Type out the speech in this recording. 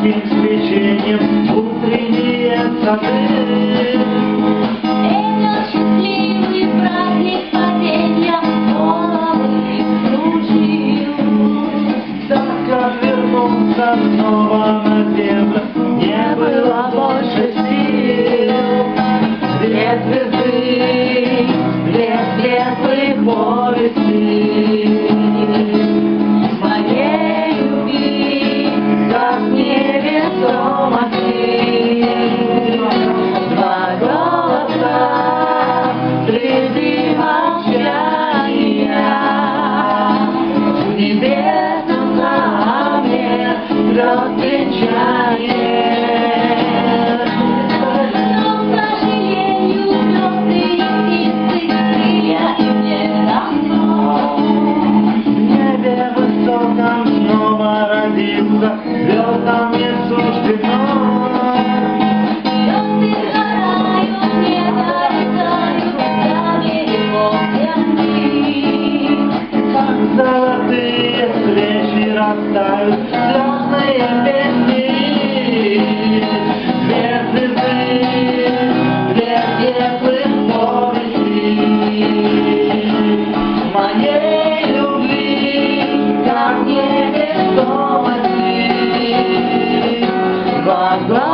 сладким свечением утренние сады. Это счастливый праздник падения головы кружил. Так как вернуться снова на землю не было больше сил. Две звезды, две светлых повести моей любви, как невесомости. Два голоса среди молчания, в небесном знаме грот венчания. Звездам не суждено. Звезды сгорают, не долетают до берегов земли. Как золотые свечи растают звездные песни. Две звезды, две светлых повести моей любви, как невесомости. Два глаза